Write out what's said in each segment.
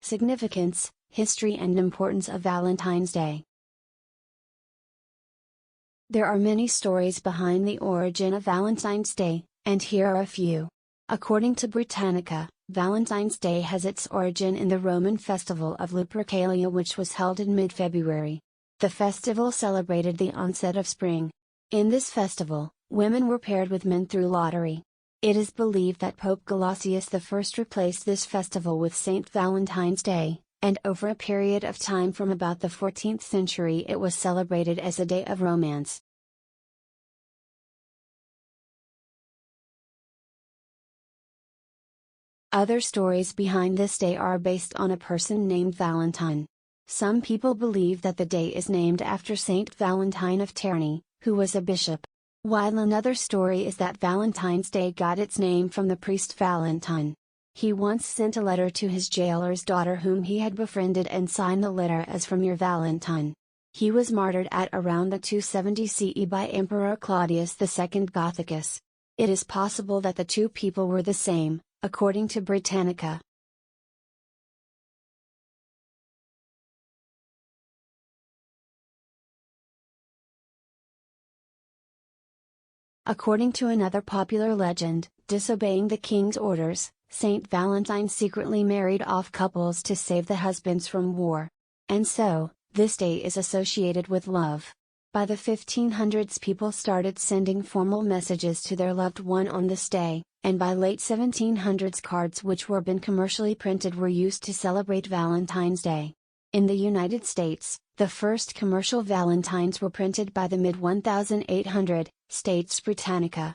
Significance, history and importance of Valentine's Day. There are many stories behind the origin of Valentine's Day, and here are a few. According to Britannica, Valentine's Day has its origin in the Roman festival of Lupercalia, which was held in mid-February. The festival celebrated the onset of spring. In this festival, women were paired with men through lottery. It is believed that Pope Gelasius I replaced this festival with St. Valentine's Day, and over a period of time from about the 14th century it was celebrated as a day of romance. Other stories behind this day are based on a person named Valentine. Some people believe that the day is named after Saint Valentine of Terni, who was a bishop. While another story is that Valentine's Day got its name from the priest Valentine. He once sent a letter to his jailer's daughter whom he had befriended and signed the letter as "From your Valentine." He was martyred at around the 270 CE by Emperor Claudius II Gothicus. It is possible that the two people were the same, according to Britannica. According to another popular legend, disobeying the king's orders, Saint Valentine secretly married off couples to save the husbands from war. And so, this day is associated with love. By the 1500s people started sending formal messages to their loved one on this day, and by late 1700s cards which were been commercially printed were used to celebrate Valentine's Day. In the United States, the first commercial Valentines were printed by the mid-1800s, states Britannica.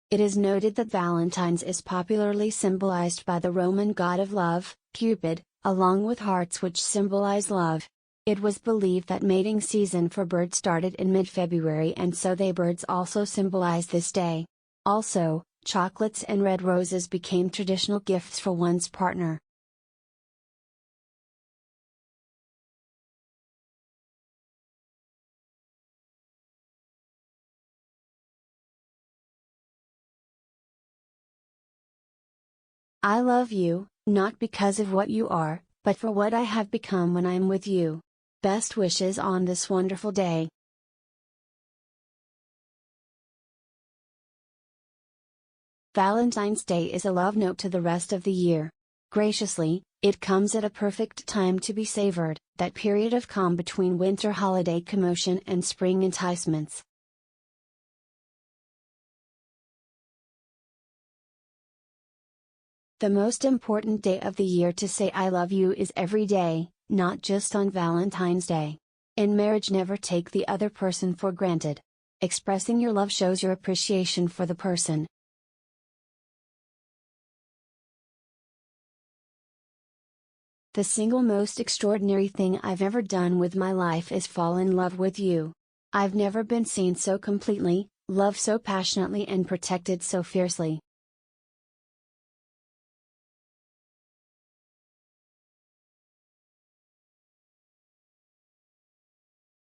It is noted that Valentine's is popularly symbolized by the Roman god of love, Cupid, along with hearts which symbolize love. It was believed that mating season for birds started in mid-February, and so they birds also symbolize this day. Also, chocolates and red roses became traditional gifts for one's partner. I love you, not because of what you are, but for what I have become when I am with you. Best wishes on this wonderful day. Valentine's Day is a love note to the rest of the year. Graciously, it comes at a perfect time to be savored, that period of calm between winter holiday commotion and spring enticements. The most important day of the year to say I love you is every day, not just on Valentine's Day. In marriage, never take the other person for granted. Expressing your love shows your appreciation for the person. The single most extraordinary thing I've ever done with my life is fall in love with you. I've never been seen so completely, loved so passionately and protected so fiercely.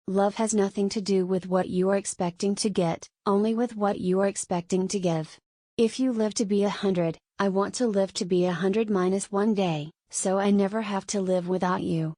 Love has nothing to do with what you are expecting to get, only with what you are expecting to give. If you live to be 100, I want to live to be 100 minus 1 day, so I never have to live without you.